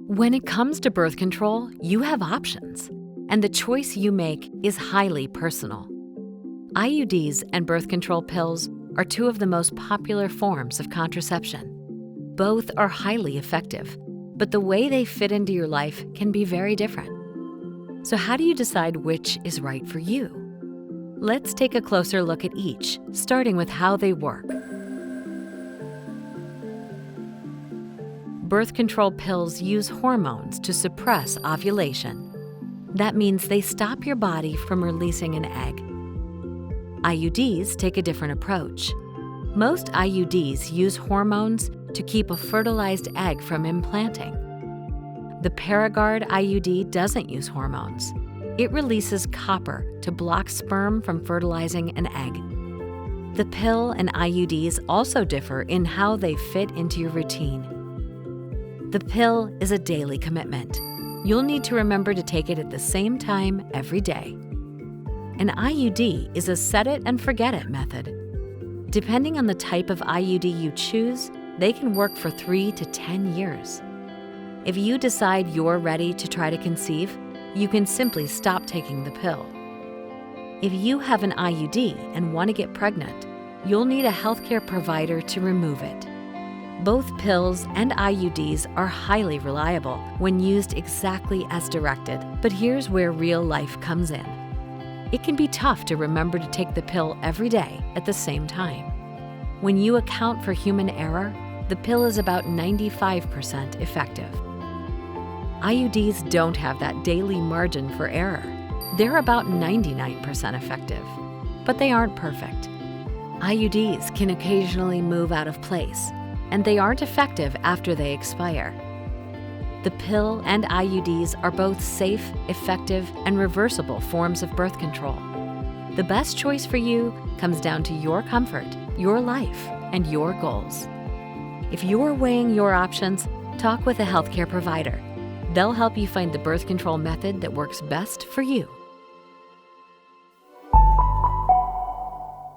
When it comes to birth control, you have options, and the choice you make is highly personal. IUDs and birth control pills are two of the most popular forms of contraception. Both are highly effective, but the way they fit into your life can be very different. So how do you decide which is right for you? Let's take a closer look at each, starting with how they work. Birth control pills use hormones to suppress ovulation. That means they stop your body from releasing an egg. IUDs take a different approach. Most IUDs use hormones to keep a fertilized egg from implanting. The Paragard IUD doesn't use hormones. It releases copper to block sperm from fertilizing an egg. The pill and IUDs also differ in how they fit into your routine. The pill is a daily commitment. You'll need to remember to take it at the same time every day. An IUD is a set it and forget it method. Depending on the type of IUD you choose, they can work for 3 to 10 years. If you decide you're ready to try to conceive, you can simply stop taking the pill. If you have an IUD and want to get pregnant, you'll need a healthcare provider to remove it. Both pills and IUDs are highly reliable when used exactly as directed, but here's where real life comes in. It can be tough to remember to take the pill every day at the same time. When you account for human error, the pill is about 95% effective. IUDs don't have that daily margin for error. They're about 99% effective, but they aren't perfect. IUDs can occasionally move out of place, and they aren't effective after they expire. The pill and IUDs are both safe, effective, and reversible forms of birth control. The best choice for you comes down to your comfort, your life, and your goals. If you're weighing your options, talk with a healthcare provider. They'll help you find the birth control method that works best for you.